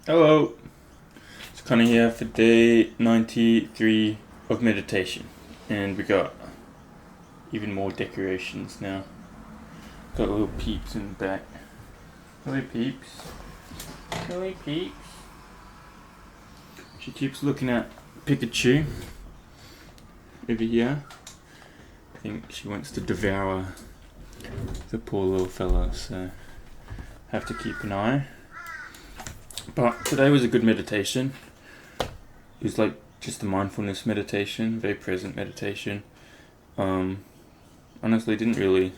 Hello, it's Connor here for day 93 of meditation, and we got even more decorations now. Got little peeps in the back. Hello, peeps. Hello, peeps. She keeps looking at Pikachu over here. I think she wants to devour the poor little fella, so have to keep an eye. But today was a good meditation. It was like just a mindfulness meditation, very present meditation. Honestly, didn't really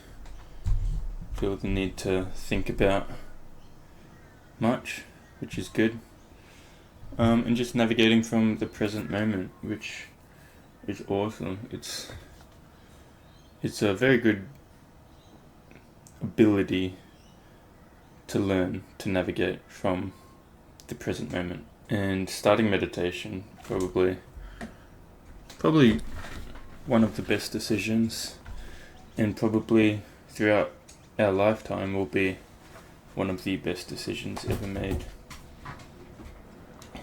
feel the need to think about much, which is good. And just navigating from the present moment, which is awesome. It's a very good ability to learn to navigate from the present moment. And starting meditation, probably one of the best decisions, and probably throughout our lifetime will be one of the best decisions ever made.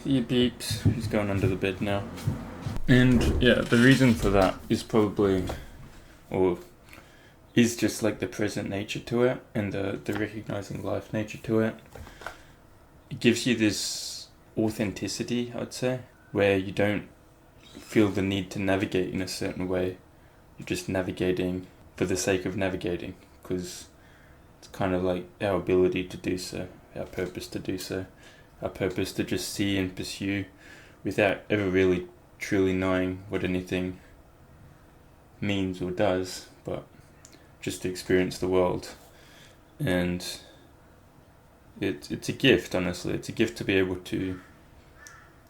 He beeps. He's going under the bed now. And yeah, the reason for that is is just like the present nature to it, and the recognizing life nature to it. It gives you this authenticity, I'd say, where you don't feel the need to navigate in a certain way. You're just navigating for the sake of navigating, because it's kind of like our ability to do so, our purpose to do so, our purpose to just see and pursue without ever really truly knowing what anything means or does, but just to experience the world. And it's a gift, honestly. It's a gift to be able to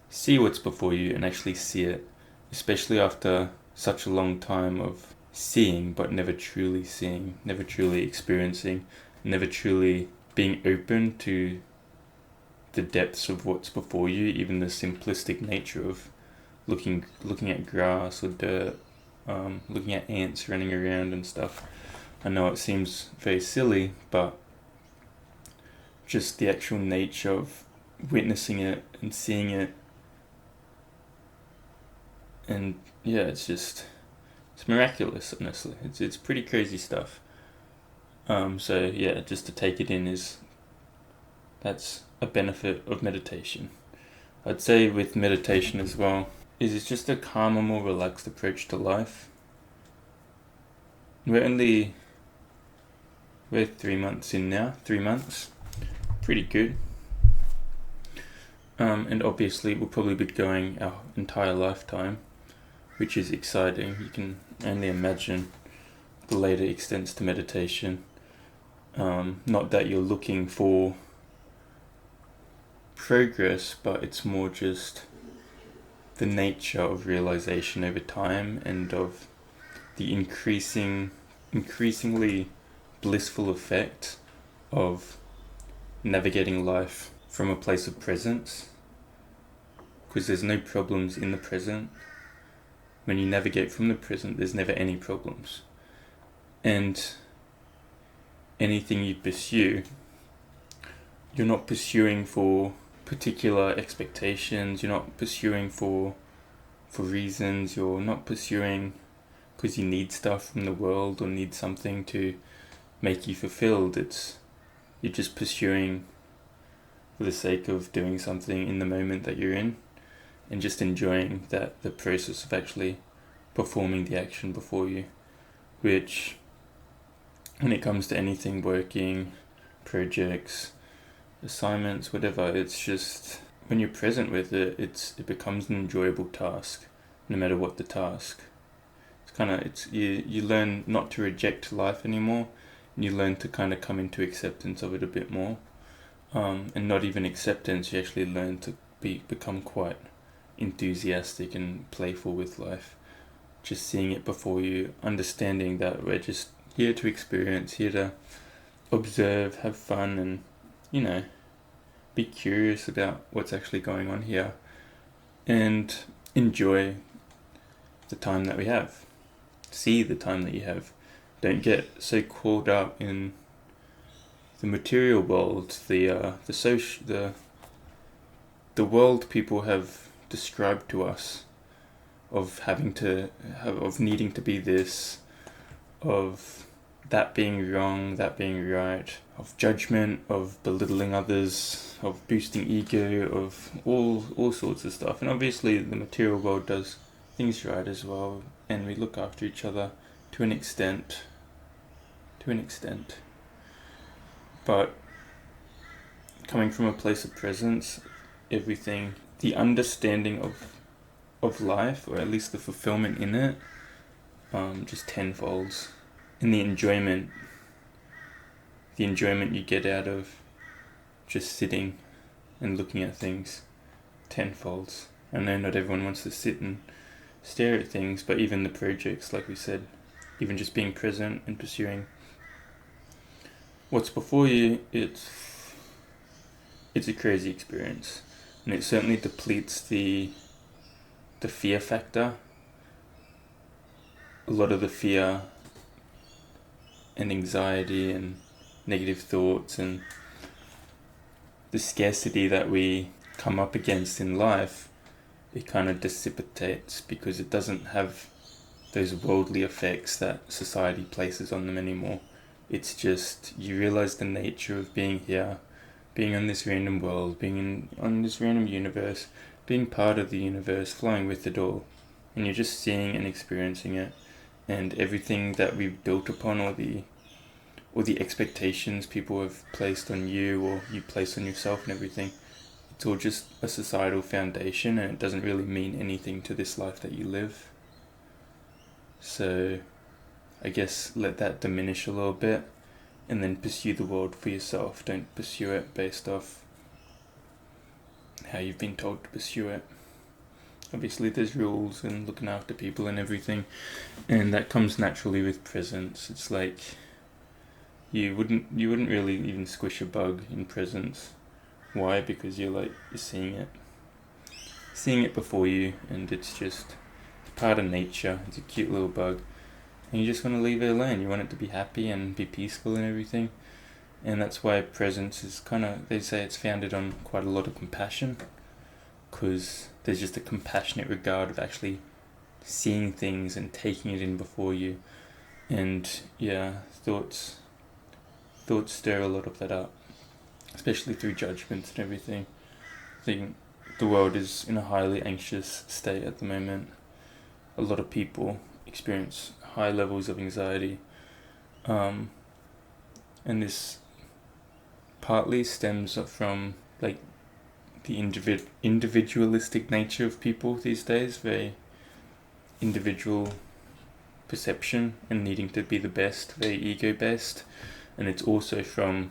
see what's before you and actually see it, especially after such a long time of seeing but never truly seeing, never truly experiencing, never truly being open to the depths of what's before you, even the simplistic nature of looking at grass or dirt, looking at ants running around and stuff. I know it seems very silly, but just the actual nature of witnessing it and seeing it, and yeah, it's miraculous, honestly. It's pretty crazy stuff. So yeah, just to take it in that's a benefit of meditation. I'd say with meditation as well, it's just a calmer, more relaxed approach to life. We're 3 months in now, 3 months. Pretty good. And obviously we'll probably be going our entire lifetime, which is exciting. You can only imagine the later extents to meditation. Not that you're looking for progress, but it's more just the nature of realization over time, and of the increasingly blissful effect of navigating life from a place of presence, because there's no problems in the present. When you navigate from the present, there's never any problems. And anything you pursue, you're not pursuing for particular expectations, you're not pursuing for reasons, you're not pursuing because you need stuff from the world or need something to make you fulfilled. You're just pursuing for the sake of doing something in the moment that you're in, and just enjoying the process of actually performing the action before you, which, when it comes to anything, working, projects, assignments, whatever, it's just, when you're present with it, it becomes an enjoyable task, no matter what the task. You learn not to reject life anymore, and you learn to kind of come into acceptance of it a bit more. And not even acceptance, you actually learn to become quite enthusiastic and playful with life. Just seeing it before you, understanding that we're just here to experience, here to observe, have fun, and, be curious about what's actually going on here, and enjoy the time that we have. See the time that you have. Don't get so caught up in the material world, the the world people have described to us of of needing to be this, of that being wrong, that being right, of judgment, of belittling others, of boosting ego, of all sorts of stuff. And obviously the material world does things right as well, and we look after each other to an extent. But coming from a place of presence, everything, the understanding of life, or at least the fulfillment in it, just tenfolds. And the enjoyment you get out of just sitting and looking at things, tenfolds. I know not everyone wants to sit and stare at things, but even the projects, like we said, even just being present and pursuing what's before you, it's a crazy experience. And it certainly depletes the fear factor. A lot of the fear and anxiety and negative thoughts and the scarcity that we come up against in life, it kind of dissipates because it doesn't have those worldly effects that society places on them anymore. It's just, you realize the nature of being here, being on this random world, being on this random universe, being part of the universe, flowing with it all. And you're just seeing and experiencing it. And everything that we've built upon, or the expectations people have placed on you, or you place on yourself and everything, it's all just a societal foundation, and it doesn't really mean anything to this life that you live. So I guess let that diminish a little bit, and then pursue the world for yourself. Don't pursue it based off how you've been told to pursue it. Obviously there's rules and looking after people and everything, and that comes naturally with presence. It's like you wouldn't really even squish a bug in presence. Why? Because you're seeing it before you, and it's part of nature. It's a cute little bug, and you just want to leave it alone. You want it to be happy and be peaceful and everything. And that's why presence is they say it's founded on quite a lot of compassion, because there's just a compassionate regard of actually seeing things and taking it in before you. And yeah, thoughts stir a lot of that up, especially through judgments and everything. I think the world is in a highly anxious state at the moment. A lot of people experience high levels of anxiety, and this partly stems from the individualistic nature of people these days, very individual perception and needing to be the best, very ego-based. And it's also from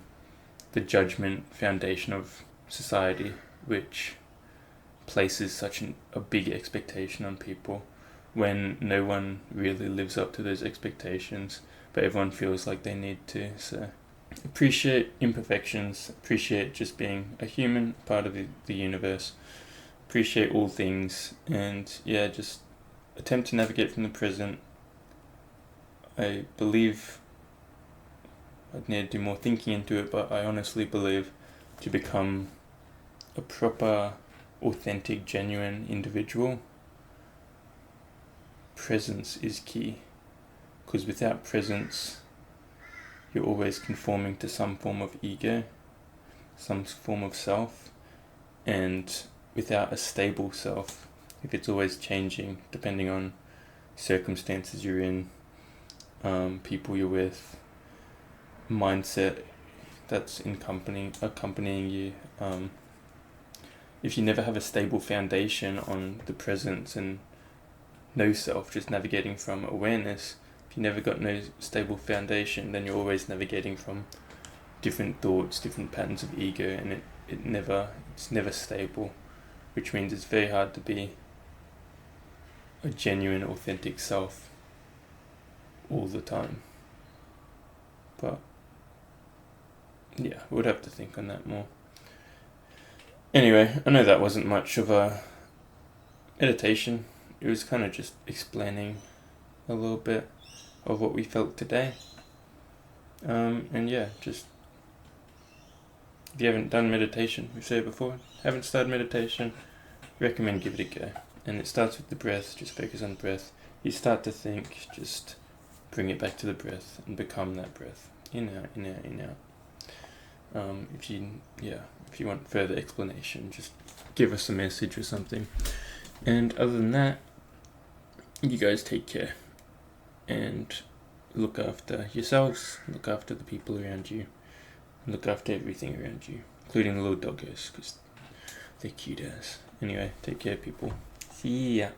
the judgment foundation of society, which places such a big expectation on people when no one really lives up to those expectations, but everyone feels like they need to. So appreciate imperfections, appreciate just being a human, part of the universe, appreciate all things, and yeah, just attempt to navigate from the present. I believe I'd need to do more thinking into it, but I honestly believe to become a proper, authentic, genuine individual, presence is key. Because without presence, you're always conforming to some form of ego, some form of self, and without a stable self, if it's always changing depending on circumstances you're in, people you're with, mindset that's accompanying you, if you never have a stable foundation on the presence and no self, just navigating from awareness, if you never got no stable foundation, then you're always navigating from different thoughts, different patterns of ego, and it's never stable, which means it's very hard to be a genuine, authentic self all the time. But yeah, we'd have to think on that more. Anyway, I know that wasn't much of a meditation. It was kind of just explaining a little bit of what we felt today. And yeah, just If you haven't done meditation, we've said it before, haven't started meditation, recommend give it a go. And it starts with the breath, just focus on breath. You start to think, just bring it back to the breath and become that breath. In, out, in, out, in, out. If you want further explanation, just give us a message or something. And other than that, you guys take care and look after yourselves, look after the people around you, and look after everything around you, including the little doggos, because they're cute as. Anyway, take care, people. See ya.